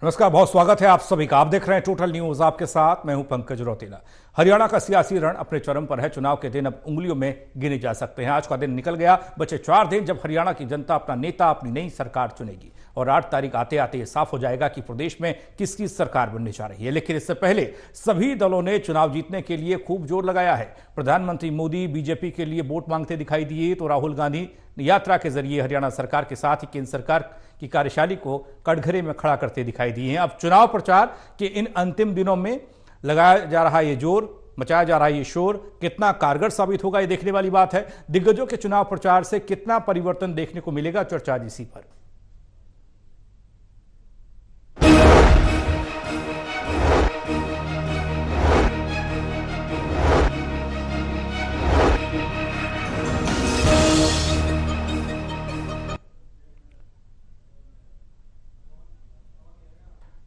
नमस्कार, बहुत स्वागत है आप सभी का। आप देख रहे हैं टोटल न्यूज, आपके साथ मैं हूं पंकज रौतेला। हरियाणा का सियासी रण अपने चरम पर है। चुनाव के दिन अब उंगलियों में गिने जा सकते हैं। आज का दिन निकल गया, बचे 4 दिन जब हरियाणा की जनता अपना नेता, अपनी नई सरकार चुनेगी और 8 तारीख आते आते ये साफ हो जाएगा कि प्रदेश में किसकी सरकार बनने जा रही है। लेकिन इससे पहले सभी दलों ने चुनाव जीतने के लिए खूब जोर लगाया है। प्रधानमंत्री मोदी बीजेपी के लिए वोट मांगते दिखाई दिए तो राहुल गांधी यात्रा के जरिए हरियाणा सरकार के साथ ही केंद्र सरकार की कार्यशैली को कटघरे में खड़ा करते दिखाई दिए हैं। अब चुनाव प्रचार के इन अंतिम दिनों में लगाया जा रहा ये जोर, मचाया जा रहा है ये शोर, कितना कारगर साबित होगा ये देखने वाली बात है। दिग्गजों के चुनाव प्रचार से कितना परिवर्तन देखने को मिलेगा, चर्चा आज इसी पर।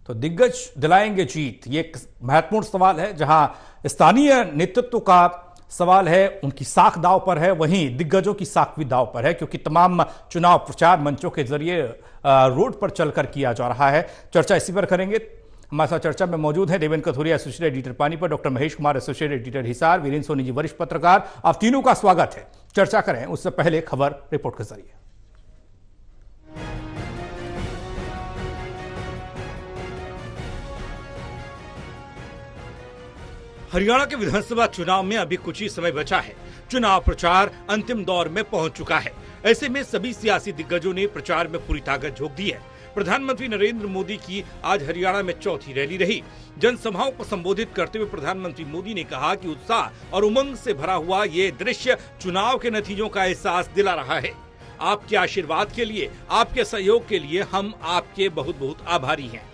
तो दिग्गज दिलाएंगे जीत, ये एक महत्वपूर्ण सवाल है। जहां स्थानीय नेतृत्व का सवाल है, उनकी साख दांव पर है, वहीं दिग्गजों की साख भी दांव पर है, क्योंकि तमाम चुनाव प्रचार मंचों के जरिए रोड पर चलकर किया जा रहा है। चर्चा इसी पर करेंगे। हमारे साथ चर्चा में मौजूद है Devendra Kathuria, associate editor Panipat, doctor Mahesh Kumar, associate editor Hisar, Virendra Soni ji, वरिष्ठ पत्रकार। आप तीनों का स्वागत है। चर्चा करें उससे पहले खबर रिपोर्ट के जरिए। हरियाणा के विधानसभा चुनाव में अभी कुछ ही समय बचा है। चुनाव प्रचार अंतिम दौर में पहुंच चुका है। ऐसे में सभी सियासी दिग्गजों ने प्रचार में पूरी ताकत झोंक दी है। प्रधानमंत्री नरेंद्र मोदी की आज हरियाणा में चौथी रैली रही। जनसभाओं को संबोधित करते हुए प्रधानमंत्री मोदी ने कहा कि उत्साह और उमंग से भरा हुआ ये दृश्य चुनाव के नतीजों का एहसास दिला रहा है। आपके आशीर्वाद के लिए, आपके सहयोग के लिए हम आपके बहुत बहुत आभारी हैं।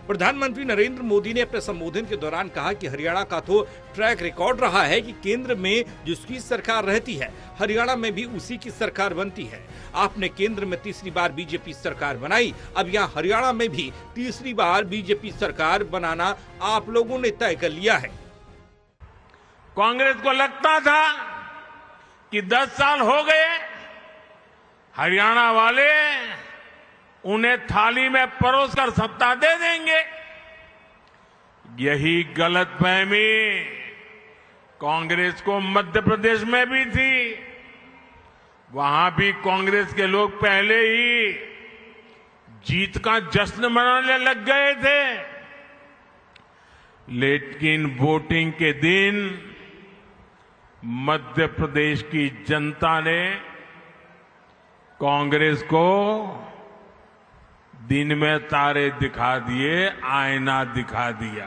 प्रधानमंत्री नरेंद्र मोदी ने अपने संबोधन के दौरान कहा कि हरियाणा का तो ट्रैक रिकॉर्ड रहा है कि केंद्र में जिसकी सरकार रहती है, हरियाणा में भी उसी की सरकार बनती है। आपने केंद्र में तीसरी बार बीजेपी सरकार बनाई, अब यहाँ हरियाणा में भी तीसरी बार बीजेपी सरकार बनाना आप लोगों ने तय कर लिया है। कांग्रेस को लगता था कि 10 साल हो गए, हरियाणा वाले उन्हें थाली में परोसकर सत्ता दे देंगे। यही गलतफहमी कांग्रेस को मध्य प्रदेश में भी थी। वहां भी कांग्रेस के लोग पहले ही जीत का जश्न मनाने लग गए थे। लेकिन वोटिंग के दिन मध्य प्रदेश की जनता ने कांग्रेस को दिन में तारे दिखा दिए, आईना दिखा दिया।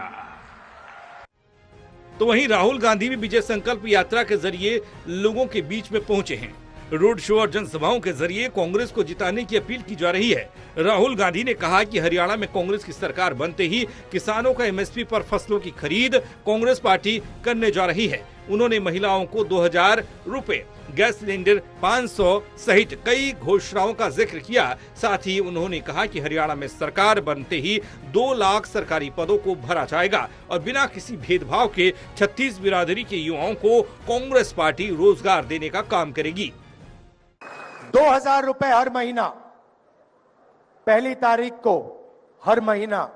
तो वहीं राहुल गांधी भी विजय संकल्प यात्रा के जरिए लोगों के बीच में पहुंचे हैं। रोड शो और जनसभाओं के जरिए कांग्रेस को जिताने की अपील की जा रही है। राहुल गांधी ने कहा कि हरियाणा में कांग्रेस की सरकार बनते ही किसानों का एमएसपी पर फसलों की खरीद कांग्रेस पार्टी करने जा रही है। उन्होंने महिलाओं को 2000 रुपए, गैस सिलेंडर 500 सहित कई घोषणाओं का जिक्र किया। साथ ही उन्होंने कहा कि हरियाणा में सरकार बनते ही 2 लाख सरकारी पदों को भरा जाएगा और बिना किसी भेदभाव के 36 बिरादरी के युवाओं को कांग्रेस पार्टी रोजगार देने का काम करेगी। 2000 रुपए हर महीना, पहली तारीख को हर महीना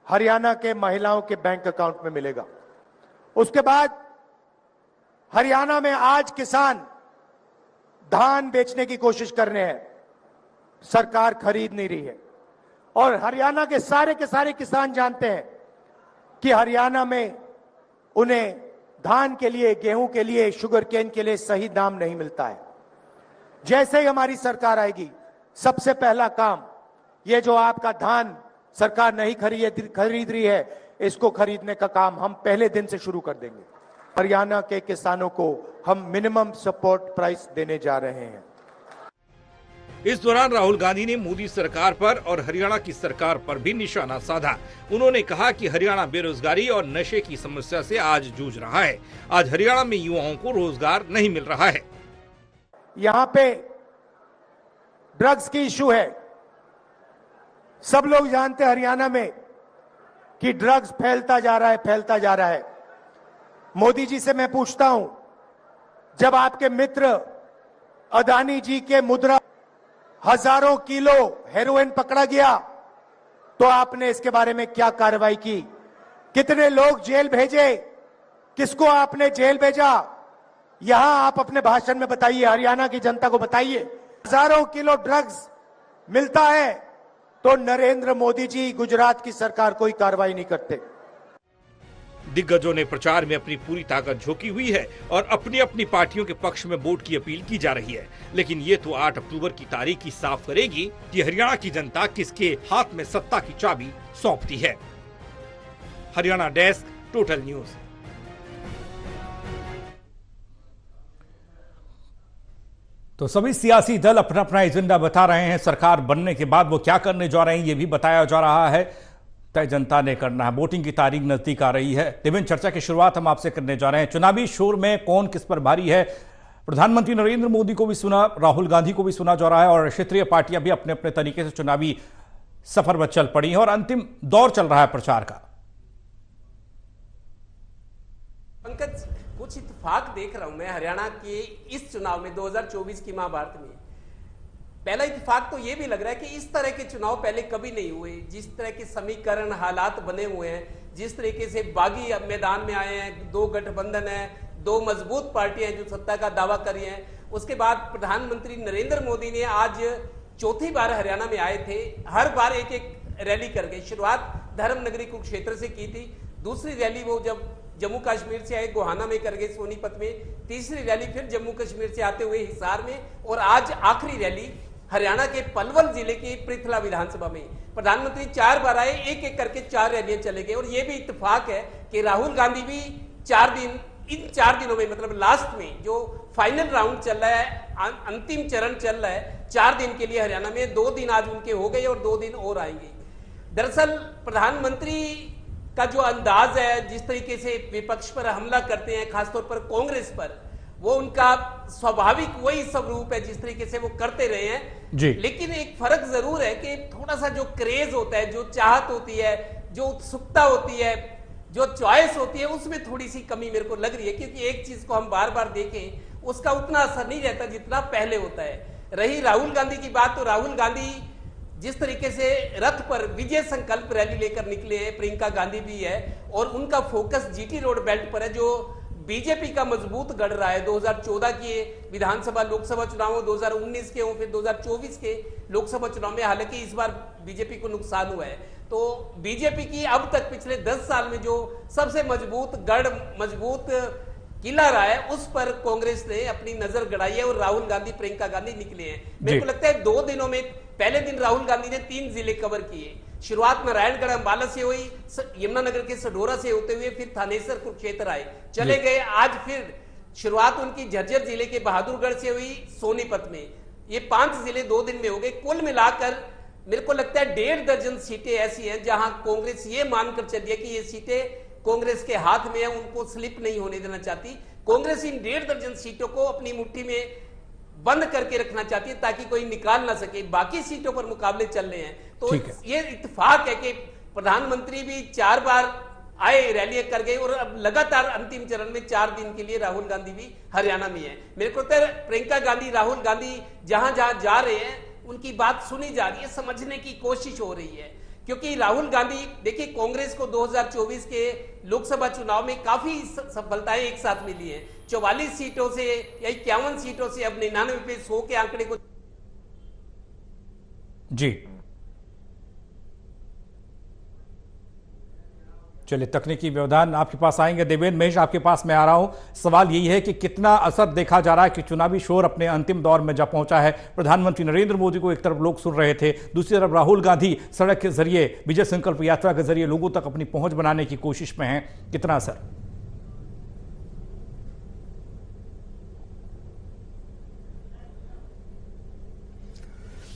हरियाणा के महिलाओं के बैंक अकाउंट में मिलेगा। उसके बाद हरियाणा में आज किसान धान बेचने की कोशिश कर रहे हैं, सरकार खरीद नहीं रही है। और हरियाणा के सारे किसान जानते हैं कि हरियाणा में उन्हें धान के लिए, गेहूं के लिए, शुगर केन के लिए सही दाम नहीं मिलता है। जैसे ही हमारी सरकार आएगी, सबसे पहला काम, ये जो आपका धान सरकार नहीं खरीद रही है, इसको खरीदने का काम हम पहले दिन से शुरू कर देंगे। हरियाणा के किसानों को हम मिनिमम सपोर्ट प्राइस देने जा रहे हैं। इस दौरान राहुल गांधी ने मोदी सरकार पर और हरियाणा की सरकार पर भी निशाना साधा। उन्होंने कहा कि हरियाणा बेरोजगारी और नशे की समस्या से आज जूझ रहा है। आज हरियाणा में युवाओं को रोजगार नहीं मिल रहा है। यहां पे ड्रग्स की इशू है। सब लोग जानते हैं हरियाणा में कि ड्रग्स फैलता जा रहा है। मोदी जी से मैं पूछता हूं, जब आपके मित्र अदानी जी के मुद्रा हजारों किलो हेरोइन पकड़ा गया, तो आपने इसके बारे में क्या कार्रवाई की? कितने लोग जेल भेजे? किसको आपने जेल भेजा? यहां आप अपने भाषण में बताइए, हरियाणा की जनता को बताइए। हजारों किलो ड्रग्स मिलता है तो नरेंद्र मोदी जी गुजरात की सरकार कोई कार्रवाई नहीं करते। दिग्गजों ने प्रचार में अपनी पूरी ताकत झोंकी हुई है और अपनी अपनी पार्टियों के पक्ष में वोट की अपील की जा रही है, लेकिन ये तो 8 अक्टूबर की तारीख ही साफ करेगी कि हरियाणा की जनता किसके हाथ में सत्ता की चाबी सौंपती है। Haryana desk, total news. तो सभी सियासी दल अपना अपना एजेंडा बता रहे हैं। सरकार बनने के बाद वो क्या करने जा रहे हैं, ये भी बताया जा रहा है। तय जनता ने करना है। वोटिंग की तारीख नजदीक आ रही है। विभिन्न चर्चा की शुरुआत हम आपसे करने जा रहे हैं। चुनावी शोर में कौन किस पर भारी है? प्रधानमंत्री नरेंद्र मोदी को भी सुना, राहुल गांधी को भी सुना जा रहा है और क्षेत्रीय पार्टियां भी अपने अपने तरीके से चुनावी सफर पर चल पड़ी हैं और अंतिम दौर चल रहा है प्रचार का। पंकज, कुछ इत्तेफाक देख रहा हूं मैं हरियाणा के इस चुनाव में 2024 की महाभारत में। पहला इत्तेफाक तो यह भी लग रहा है कि इस तरह के चुनाव पहले कभी नहीं हुए। जिस तरह के समीकरण हालात बने हुए हैं, जिस तरीके से बागी अब मैदान में आए हैं, 2 गठबंधन है, 2 मजबूत पार्टियां जो सत्ता का दावा कर रही हैं। उसके बाद प्रधानमंत्री नरेंद्र मोदी ने आज चौथी बार हरियाणा में आए थे। हर बार एक एक रैली कर गए। शुरुआत धर्मनगरी कुरुक्षेत्र से की थी, दूसरी रैली वो जब जम्मू कश्मीर से आए गोहाना में कर गए, सोनीपत में, तीसरी रैली फिर जम्मू कश्मीर से आते हुए हिसार में, और आज आखिरी रैली हरियाणा के पलवल जिले की पृथला विधानसभा में। प्रधानमंत्री 4 बार आए, एक एक करके 4 रैलियां चले गए। और यह भी इत्तेफाक है कि राहुल गांधी भी 4 दिन, इन 4 दिनों में, मतलब लास्ट में जो फाइनल राउंड चल रहा है, अंतिम चरण चल रहा है, 4 दिन के लिए हरियाणा में, 2 दिन आज उनके हो गए और 2 दिन और आएंगे। दरअसल प्रधानमंत्री का जो अंदाज है, जिस तरीके से विपक्ष पर हमला करते हैं, खासतौर पर कांग्रेस पर, वो उनका स्वाभाविक वही स्वरूप है जिस तरीके से वो करते रहे हैं जी। लेकिन एक फर्क जरूर है कि थोड़ा सा जो क्रेज होता है, जो चाहत होती है, जो उत्सुकता होती है, जो चॉइस होती है, उसमें थोड़ी सी कमी मेरे को लग रही है। क्योंकि एक चीज को हम बार बार देखें, उसका उतना असर नहीं रहता जितना पहले होता है। रही राहुल गांधी की बात, तो राहुल गांधी जिस तरीके से रथ पर विजय संकल्प रैली लेकर निकले हैं, प्रियंका गांधी भी है, और उनका फोकस जीटी रोड बेल्ट पर है, जो बीजेपी का मजबूत गढ़ रहा है। 2014 के विधानसभा लोकसभा चुनाव, 2019 के हो, फिर 2024 के लोकसभा चुनाव में, हालांकि इस बार बीजेपी को नुकसान हुआ है। तो बीजेपी की अब तक पिछले 10 साल में जो सबसे मजबूत गढ़, मजबूत किला रहा है, उस पर कांग्रेस ने अपनी नजर गड़ाई है और राहुल गांधी, प्रियंका गांधी निकले हैं। मेरे को लगता है 2 दिनों में, पहले दिन राहुल गांधी ने 3 जिले कवर किए। शुरुआत नारायणगढ़ अंबाला से हुई, यमुनानगर के सडोरा से होते हुए फिर थानेसर कुरुक्षेत्र आए, चले गए। आज फिर शुरुआत उनकी झज्जर जिले के बहादुरगढ़ से हुई, सोनीपत में। ये 5 जिले 2 दिन में हो गए। कुल मिलाकर मेरे को लगता है 1.5 दर्जन सीटें ऐसी हैं जहां कांग्रेस ये मानकर चली है कि ये सीटें कांग्रेस के हाथ में है, उनको स्लिप नहीं होने देना चाहती। कांग्रेस इन 1.5 दर्जन सीटों को अपनी मुट्ठी में बंद करके रखना चाहती है ताकि कोई निकाल ना सके। बाकी सीटों पर मुकाबले चल रहे हैं। तो ये इत्तेफाक है कि प्रधानमंत्री भी 4 बार आए, रैलियां कर गए, और अब लगातार अंतिम चरण में 4 दिन के लिए राहुल गांधी भी हरियाणा में है। मेरे को लगता है प्रियंका गांधी, राहुल गांधी जहां जहां जा रहे हैं उनकी बात सुनी जा रही है, समझने की कोशिश हो रही है। क्योंकि राहुल गांधी, देखिए, कांग्रेस को 2024 के लोकसभा चुनाव में काफी सफलताएं एक साथ मिली हैं। 44 सीटों से या 51 सीटों से अब 99 पे 100 के आंकड़े को जी। चलिए, तकनीकी व्यवधान, आपके पास आएंगे। देवेंद्र महेश, आपके पास मैं आ रहा हूं। सवाल यही है कि कितना असर देखा जा रहा है कि चुनावी शोर अपने अंतिम दौर में जा पहुंचा है। प्रधानमंत्री नरेंद्र मोदी को एक तरफ लोग सुन रहे थे, दूसरी तरफ राहुल गांधी सड़क के जरिए, विजय संकल्प यात्रा के जरिए लोगों तक अपनी पहुंच बनाने की कोशिश में हैं। कितना असर?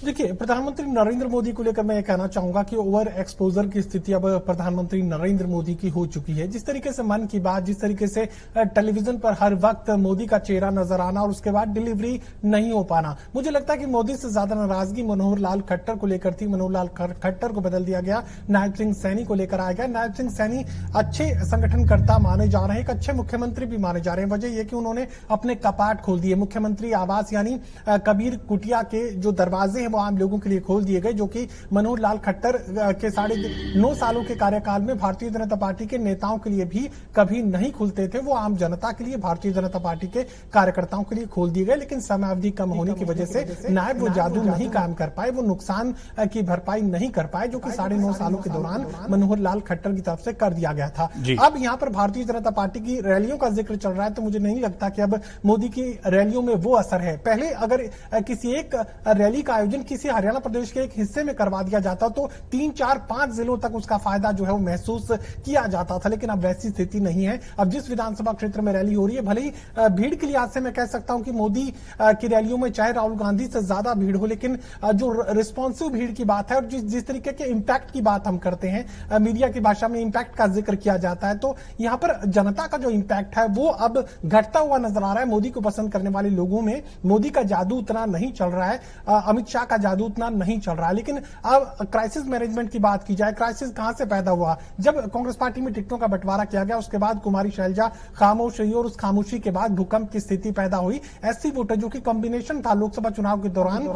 देखिए, प्रधानमंत्री नरेंद्र मोदी को लेकर मैं ये कहना चाहूंगा कि ओवर एक्सपोजर की स्थिति अब प्रधानमंत्री नरेंद्र मोदी की हो चुकी है। जिस तरीके से मन की बात, जिस तरीके से टेलीविजन पर हर वक्त मोदी का चेहरा नजर आना और उसके बाद डिलीवरी नहीं हो पाना, मुझे लगता है कि मोदी से ज्यादा नाराजगी मनोहर लाल खट्टर को लेकर थी। मनोहर लाल खट्टर को बदल दिया गया, नायब सिंह सैनी को लेकर आया गया। नायब सिंह सैनी अच्छे संगठनकर्ता माने जा रहे हैं, एक अच्छे मुख्यमंत्री भी माने जा रहे हैं। वजह यह कि उन्होंने अपने कपाट खोल दिए। मुख्यमंत्री आवास यानी कबीर कुटिया के जो दरवाजे हैं वो आम लोगों के लिए खोल दिए गए, जो कि मनोहर लाल खट्टर के 9.5 सालों के कार्यकाल में भारतीय जनता पार्टी के नेताओं के लिए भी कभी नहीं खुलते थे। वो आम जनता के लिए, भारतीय जनता पार्टी के कार्यकर्ताओं के लिए खोल दिए गए, लेकिन समयावधि कम होने की वजह से नायब वो जादू नहीं काम कर पाए, वो नुकसान की भरपाई नहीं कर पाए जो कि 9.5 सालों के दौरान मनोहर लाल खट्टर की तरफ से कर दिया गया था। अब यहाँ पर भारतीय जनता पार्टी की रैलियों का जिक्र चल रहा है, तो मुझे नहीं लगता कि अब मोदी की रैलियों में वो असर है। पहले अगर किसी एक रैली का आयोजन किसी हरियाणा प्रदेश के एक हिस्से में करवा दिया जाता तो 3, 4, 5 जिलों तक उसका फायदा जो है वो महसूस किया जाता था, लेकिन अब वैसी स्थिति नहीं है। अब जिस विधानसभा क्षेत्र में रैली हो रही है, भले ही भीड़ के लिहाज से मैं कह सकता हूं कि मोदी की रैलियों में चाहे राहुल गांधी से ज्यादा भीड़ हो, लेकिन जो रिस्पॉन्सिव भीड़ की बात है और जिस तरीके के इंपैक्ट की बात हम करते हैं, मीडिया की भाषा में इंपैक्ट का जिक्र किया जाता है, तो यहां पर जनता का जो इंपैक्ट है वो अब घटता हुआ नजर आ रहा है। मोदी को पसंद करने वाले लोगों में मोदी का जादू उतना नहीं चल रहा है, अमित शाह का जादू उतना नहीं चल रहा है। लेकिन अब क्राइसिस मैनेजमेंट की बात की जाए, क्राइसिस कहां से पैदा हुआ? जब कांग्रेस पार्टी में टिकटों का बंटवारा किया गया, उसके बाद कुमारी शैलजा खामोश रही और उस खामोशी के बाद भूकंप की स्थिति पैदा हुई। एससी वोटर जो कि कॉम्बिनेशन था लोकसभा चुनाव के दौरान,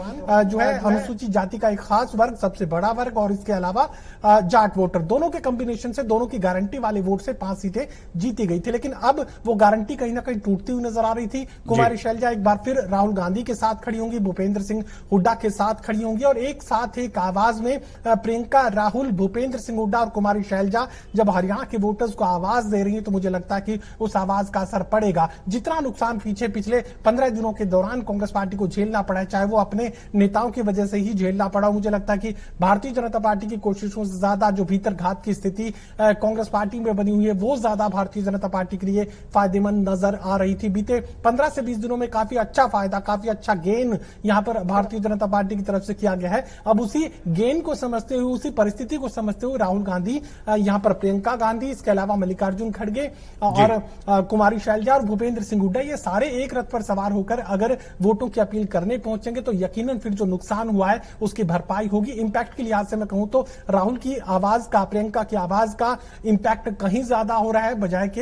जो है अनुसूचित जाति का एक खास वर्ग, सबसे बड़ा वर्ग, और इसके अलावा जाट वोटर, दोनों के कॉम्बिनेशन से, दोनों की गारंटी वाले वोट से 5 सीटें जीती गई थी। लेकिन अब वो गारंटी कहीं ना कहीं टूटती हुई नजर आ रही थी। कुमारी शैलजा एक बार फिर राहुल गांधी के साथ खड़ी होंगी, भूपेंद्र सिंह हुड्डा के साथ खड़ी होंगी, और एक साथ एक आवाज में प्रियंका, राहुल, भूपेंद्र सिंह हुड्डा और कुमारी शैलजा जब हरियाणा के वोटर्स को आवाज दे रही है, तो मुझे लगता है कि उस आवाज का असर पड़ेगा। जितना नुकसान पिछले 15 दिनों के दौरान कांग्रेस पार्टी को झेलना पड़ा है, चाहे वो अपने नेताओं की वजह से ही झेलना पड़ा, मुझे लगता है कि भारतीय जनता पार्टी की कोशिशों से ज्यादा जो भीतर घात की स्थिति कांग्रेस पार्टी में बनी हुई है, वो ज्यादा भारतीय जनता पार्टी के लिए फायदेमंद नजर आ रही थी। बीते 15 से 20 दिनों में काफी अच्छा फायदा, काफी अच्छा गेन यहां पर भारतीय जनता पार्टी की तरफ से किया गया है। अब उसी गेन को समझते हुए, उसी परिस्थिति को समझते हुए राहुल गांधी, यहां पर प्रियंका गांधी, इसके अलावा मल्लिकार्जुन खड़गे और कुमारी शैलजा और भूपेंद्र सिंह हुड्डा, ये सारे एक रथ पर सवार होकर अगर वोटों की अपील करने पहुंचेंगे तो यकीनन फिर जो नुकसान हुआ है उसकी भरपाई होगी। इंपैक्ट के लिहाज से मैं कहूं तो राहुल की आवाज का, प्रियंका की आवाज का इंपैक्ट कहीं ज्यादा हो रहा है, बजाय के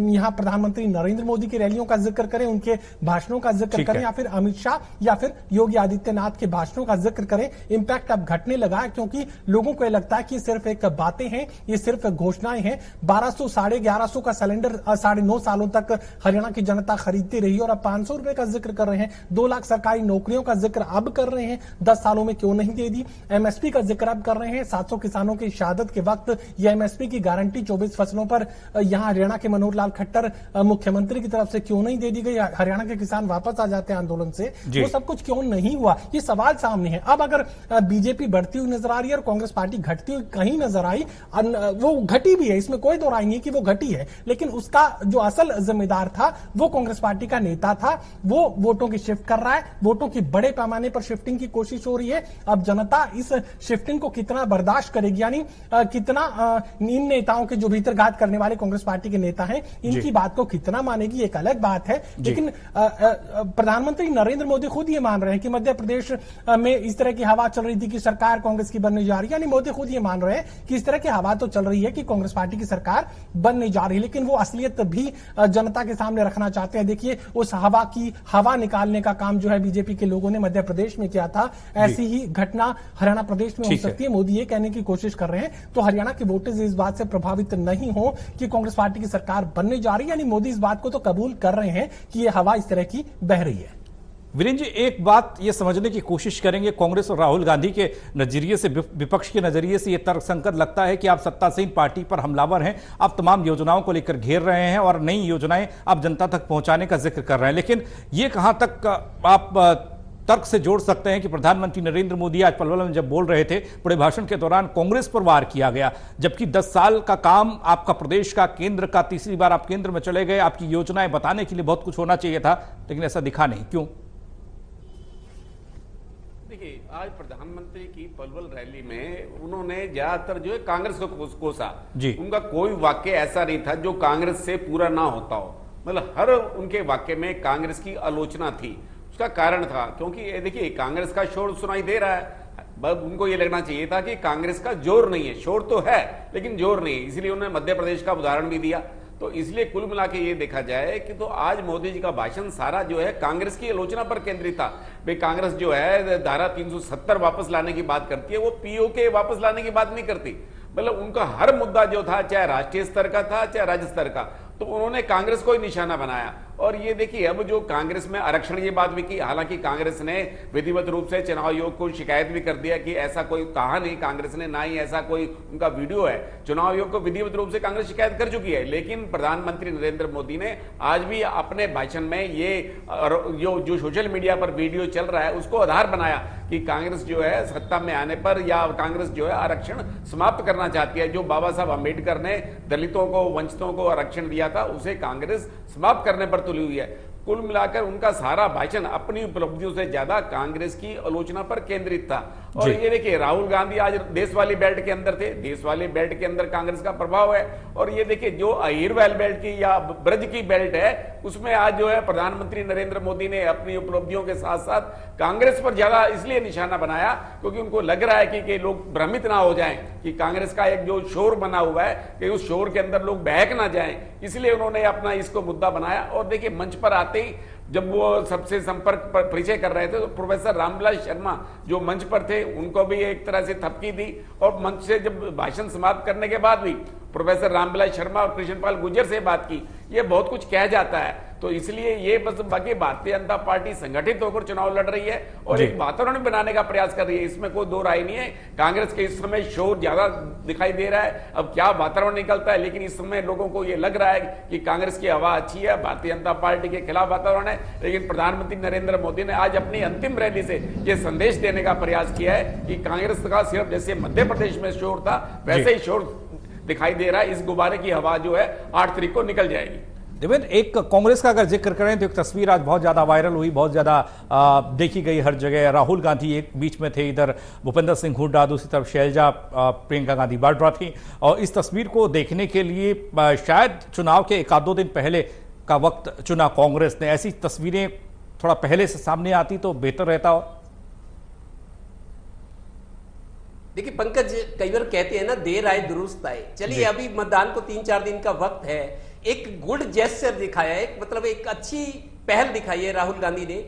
यहां प्रधानमंत्री नरेंद्र मोदी की रैलियों का जिक्र करें, उनके भाषणों का जिक्र करें, या फिर अमित शाह या फिर योगी आदित्यनाथ के भाषणों का जिक्र करें, इंपैक्ट अब घटने लगा है, क्योंकि लोगों को लगता है कि सिर्फ एक बातें हैं, ये सिर्फ घोषणाएं हैं। 1200, 1150 का सिलेंडर 9.5 सालों तक हरियाणा की जनता खरीदती रही और अब 500 रुपए का जिक्र कर रहे हैं। 2 लाख सरकारी नौकरियों का जिक्र अब कर रहे हैं, 10 सालों में क्यों नहीं दे दी। एमएसपी का जिक्र अब कर रहे हैं, 700 किसानों की शहादत के वक्त यह एमएसपी की गारंटी 24 फसलों पर यहां हरियाणा के मनोहर लाल खट्टर मुख्यमंत्री की तरफ से क्यों नहीं दे दी गई? हरियाणा के किसान वापस आ जाते हैं आंदोलन से, वो सब कुछ क्यों नहीं हुआ? ये सवाल सामने है। अब अगर बीजेपी बढ़ती हुई नजर आ रही है और कांग्रेस पार्टी घटती हुई कहीं नजर आई, वो घटी भी है, इसमें कोई दो राय नहीं कि वो घटी है, लेकिन उसका जो असल जिम्मेदार था वो कांग्रेस पार्टी का नेता था। वो वोटों की शिफ्ट कर रहा है, वोटों की बड़े पैमाने पर शिफ्टिंग की कोशिश हो रही है। अब जनता इस शिफ्टिंग को कितना बर्दाश्त करेगी, यानी कितना इन नेताओं के जो भीतरघात करने वाले कांग्रेस पार्टी के नेता हैं, इनकी बात को कितना मानेगी, एक अलग बात है। लेकिन प्रधानमंत्री नरेंद्र मोदी खुद ये मान रहे हैं कि मध्य प्रदेश में इस तरह की हवा चल रही थी कि सरकार कांग्रेस की बनने जा रही है, यानी मोदी खुद ये मान रहे हैं कि इस तरह की हवा तो चल रही है कि कांग्रेस पार्टी की सरकार बनने जा रही है, लेकिन वो असलियत भी जनता के सामने रखना चाहते हैं। देखिए, उस हवा की हवा निकालने का काम जो है बीजेपी के लोगों ने मध्य प्रदेश में किया था, ऐसी ही घटना हरियाणा प्रदेश में हो सकती है। मोदी ये कहने की कोशिश कर रहे हैं तो हरियाणा के वोटर्स इस बात से प्रभावित नहीं हो कि कांग्रेस पार्टी की सरकार बनने जा रही है, यानी मोदी इस बात को तो कबूल कर रहे हैं कि यह हवा इस तरह की बह रही है। वीरेंद्र जी, एक बात ये समझने की कोशिश करेंगे, कांग्रेस और राहुल गांधी के नजरिए से, विपक्ष के नजरिए से ये तर्कसंगत लगता है कि आप सत्तासीन पार्टी पर हमलावर हैं, आप तमाम योजनाओं को लेकर घेर रहे हैं और नई योजनाएं आप जनता तक पहुंचाने का जिक्र कर रहे हैं, लेकिन ये कहां तक आप तर्क से जोड़ सकते हैं कि प्रधानमंत्री नरेंद्र मोदी आज पलवल में जब बोल रहे थे, पूरे भाषण के दौरान कांग्रेस पर वार किया गया, जबकि 10 साल का काम आपका प्रदेश का, केंद्र का, तीसरी बार आप केंद्र में चले गए, आपकी योजनाएं बताने के लिए बहुत कुछ होना चाहिए था, लेकिन ऐसा दिखा नहीं, क्यों? देखिए, आज प्रधानमंत्री की पलवल रैली में उन्होंने ज्यादातर जो है कांग्रेस को कोसा। उनका कोई वाक्य ऐसा नहीं था जो कांग्रेस से पूरा ना होता हो, मतलब हर उनके वाक्य में कांग्रेस की आलोचना थी। उसका कारण था क्योंकि देखिए, कांग्रेस का शोर सुनाई दे रहा है, उनको ये लगना चाहिए था कि कांग्रेस का जोर नहीं है, शोर तो है लेकिन जोर नहीं है, इसलिए उन्होंने मध्य प्रदेश का उदाहरण भी दिया। तो इसलिए कुल मिला के ये देखा जाए कि तो आज मोदी जी का भाषण सारा जो है कांग्रेस की आलोचना पर केंद्रित था। भाई कांग्रेस जो है धारा 370 वापस लाने की बात करती है, वो पीओके वापस लाने की बात नहीं करती। मतलब उनका हर मुद्दा जो था, चाहे राष्ट्रीय स्तर का था चाहे राज्य स्तर का, तो उन्होंने कांग्रेस को ही निशाना बनाया। और ये देखिए अब जो कांग्रेस में आरक्षण की बात भी की, हालांकि कांग्रेस ने विधिवत रूप से चुनाव आयोग को शिकायत भी कर दिया कि ऐसा कोई कहा नहीं कांग्रेस ने, ना ही ऐसा कोई उनका वीडियो है। चुनाव आयोग को विधिवत रूप से कांग्रेस शिकायत कर चुकी है, लेकिन प्रधानमंत्री नरेंद्र मोदी ने आज भी अपने भाषण में ये जो सोशल मीडिया पर वीडियो चल रहा है उसको आधार बनाया कि कांग्रेस जो है सत्ता में आने पर, या कांग्रेस जो है आरक्षण समाप्त करना चाहती है। जो बाबा साहब अम्बेडकर ने दलितों को, वंचितों को आरक्षण दिया था, उसे कांग्रेस समाप्त करने पर तुली हुई है। कुल मिलाकर उनका सारा भाषण अपनी उपलब्धियों से ज्यादा कांग्रेस की आलोचना पर केंद्रित था। और ये देखिए राहुल गांधी आज देश वाली बेल्ट के अंदर थे, देश वाली बेल्ट के अंदर कांग्रेस का प्रभाव है। और ये देखिए जो अहिरवैल बेल्ट की या ब्रज की बेल्ट है, उसमें आज जो है प्रधानमंत्री नरेंद्र मोदी ने अपनी उपलब्धियों के साथ साथ कांग्रेस पर ज्यादा इसलिए निशाना बनाया क्योंकि उनको लग रहा है कि लोग भ्रमित ना हो जाएं कि कांग्रेस का एक जो शोर बना हुआ है कि उस शोर के अंदर लोग बहक ना जाएं, इसलिए उन्होंने अपना इसको मुद्दा बनाया। और देखिए मंच पर आते ही जब वो सबसे संपर्क पर परिचय कर रहे थे तो प्रोफेसर रामविलास शर्मा जो मंच पर थे उनको भी एक तरह से थपकी दी, और मंच से जब भाषण समाप्त करने के बाद भी प्रोफेसर रामविलास शर्मा और कृष्णपाल गुर्जर से बात की। ये बहुत कुछ कह जाता है। तो इसलिए ये बस बाकी भारतीय जनता पार्टी संगठित होकर चुनाव लड़ रही है और एक वातावरण बनाने का प्रयास कर रही है, इसमें कोई दो राय नहीं है। कांग्रेस के इस समय शोर ज्यादा दिखाई दे रहा है, अब क्या वातावरण निकलता है, लेकिन इस समय लोगों को ये लग रहा है कि कांग्रेस की हवा अच्छी है, भारतीय जनता पार्टी के खिलाफ वातावरण है। लेकिन प्रधानमंत्री नरेंद्र मोदी ने आज अपनी अंतिम रैली से ये संदेश देने का प्रयास किया है कि कांग्रेस का सिर्फ जैसे मध्य प्रदेश में शोर था वैसे ही शोर दिखाई दे रहा है। इस गुब्बारे की हवा जो है 8 तारीख को निकल जाएगी। देवेंद्र, एक कांग्रेस का अगर जिक्र करें तो एक तस्वीर आज बहुत ज्यादा वायरल हुई, बहुत ज्यादा देखी गई हर जगह। राहुल गांधी एक बीच में थे, इधर भूपेंद्र सिंह हुड्डा, दूसरी तरफ शैलजा प्रियंका गांधी वाड्रा थी। और इस तस्वीर को देखने के लिए शायद चुनाव के 1-2 दिन पहले का वक्त चुना कांग्रेस ने। ऐसी तस्वीरें थोड़ा पहले से सामने आती तो बेहतर रहता हो। देखिए पंकज, कई बार कहते हैं ना देर आए दुरुस्त आए। चलिए अभी मतदान को 3-4 दिन का वक्त है, एक गुड जेस्चर दिखाया है, मतलब एक अच्छी पहल दिखाई है राहुल गांधी ने।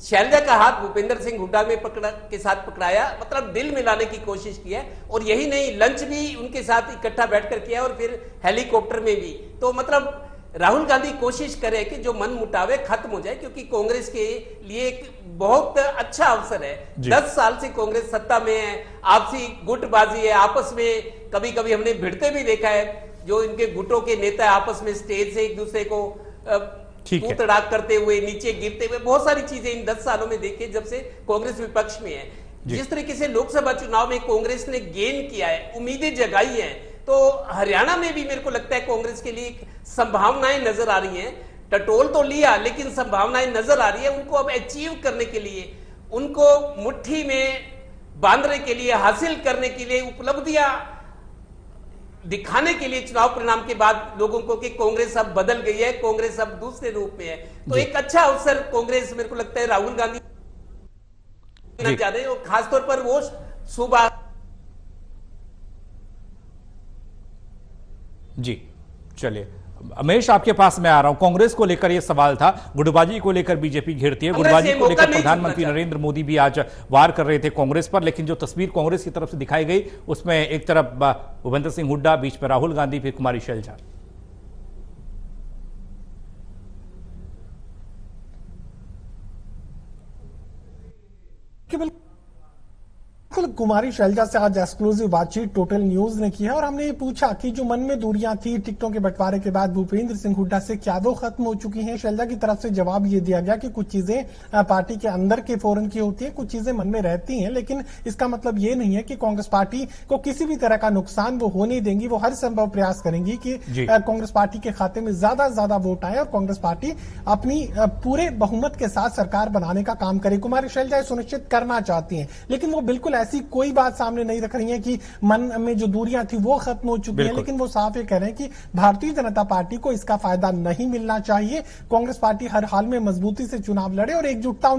शैलजा का हाथ भूपेंद्र सिंह हुड्डा में के साथ पकड़ाया, मतलब दिल मिलाने की कोशिश की है। और यही नहीं, लंच भी उनके साथ इकट्ठा बैठकर किया और फिर हेलीकॉप्टर में भी। तो मतलब राहुल गांधी कोशिश करे कि जो मन मुटावे खत्म हो जाए, क्योंकि कांग्रेस के लिए एक बहुत अच्छा अवसर है। 10 साल से कांग्रेस सत्ता में है, आपसी गुटबाजी है, आपस में कभी कभी हमने भिड़ते भी देखा है। जो इनके गुटों के नेता आपस में स्टेज से एक दूसरे को तू तड़ाक करते हुए, नीचे गिरते हुए, बहुत सारी चीजें इन 10 सालों में देखी जब से कांग्रेस विपक्ष में है। जिस तरीके से लोकसभा चुनाव में कांग्रेस ने गेन किया है, उम्मीदें जगाई हैं, तो हरियाणा में भी मेरे को लगता है कांग्रेस के लिए संभावनाएं नजर आ रही हैं। टटोल तो लिया लेकिन संभावनाएं नजर आ रही है। उनको अब अचीव करने के लिए, उनको मुट्ठी में बांधने के लिए, हासिल करने के लिए, उपलब्धियां दिखाने के लिए चुनाव परिणाम के बाद लोगों को कि कांग्रेस अब बदल गई है, कांग्रेस अब दूसरे रूप में है। तो एक अच्छा अवसर कांग्रेस मेरे को लगता है राहुल गांधी चाह रहे हैं, और खासतौर पर वो सुबह। जी चलिए अमेश, आपके पास मैं आ रहा हूं। कांग्रेस को लेकर यह सवाल था, गुटबाजी को लेकर बीजेपी घेरती है, गुटबाजी को लेकर प्रधानमंत्री नरेंद्र मोदी भी आज वार कर रहे थे कांग्रेस पर। लेकिन जो तस्वीर कांग्रेस की तरफ से दिखाई गई उसमें एक तरफ भूपेंद्र सिंह हुड्डा, बीच में राहुल गांधी, फिर कुमारी शैलजा। कुमारी शैलजा से आज एक्सक्लूसिव बातचीत टोटल न्यूज ने की है और हमने ये पूछा कि जो मन में दूरियां थी टिकटों के बंटवारे के बाद भूपेंद्र सिंह हुड्डा से, क्या वो खत्म हो चुकी हैं। शैलजा की तरफ से जवाब ये दिया गया कि कुछ चीजें पार्टी के अंदर के फोरम की होती है, कुछ चीजें मन में रहती हैं, लेकिन इसका मतलब ये नहीं है कि कांग्रेस पार्टी को किसी भी तरह का नुकसान वो होने देंगी। वो हर संभव प्रयास करेंगी कि कांग्रेस पार्टी के खाते में ज्यादा से ज्यादा वोट आए और कांग्रेस पार्टी अपनी पूरे बहुमत के साथ सरकार बनाने का काम करे। कुमारी शैलजा सुनिश्चित करना चाहती है, लेकिन वो बिल्कुल ऐसी कोई बात सामने नहीं रख रही है कि मन में जो दूरियां थी वो खत्म हो चुकी है। लेकिन वो साफ ये कह रहे हैं कि भारतीय जनता पार्टी को इसका फायदा नहीं मिलना चाहिए। कांग्रेस पार्टी हर हाल में मजबूती से चुनाव लड़े और एकजुटता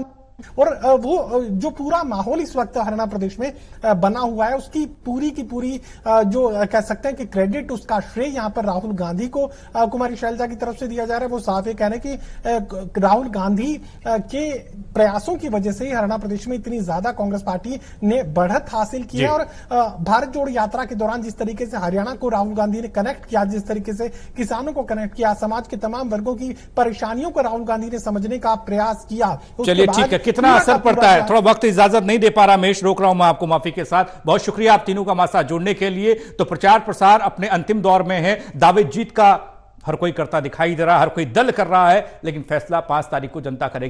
और वो जो पूरा माहौल इस वक्त हरियाणा प्रदेश में बना हुआ है, उसकी पूरी की पूरी जो कह सकते हैं कि क्रेडिट, उसका श्रेय यहाँ पर राहुल गांधी को कुमारी शैलजा की तरफ से दिया जा रहा है। वो साफ ये कह रहे हैं कि राहुल गांधी के प्रयासों की वजह से ही हरियाणा प्रदेश में इतनी ज्यादा कांग्रेस पार्टी ने बढ़त हासिल की है। और भारत जोड़ो यात्रा के दौरान जिस तरीके से हरियाणा को राहुल गांधी ने कनेक्ट किया, जिस तरीके से किसानों को कनेक्ट किया, समाज के तमाम वर्गों की परेशानियों को राहुल गांधी ने समझने का प्रयास किया। चलिए ठीक है, कितना असर पड़ता है, थोड़ा वक्त इजाजत नहीं दे पा रहा महेश, रोक रहा हूं मैं आपको माफी के साथ। बहुत शुक्रिया आप तीनों का हमारे साथ जुड़ने के लिए। तो प्रचार प्रसार अपने अंतिम दौर में है, दावे जीत का हर कोई करता दिखाई दे रहा है, हर कोई दल कर रहा है, लेकिन फैसला 5 तारीख को जनता करेगी।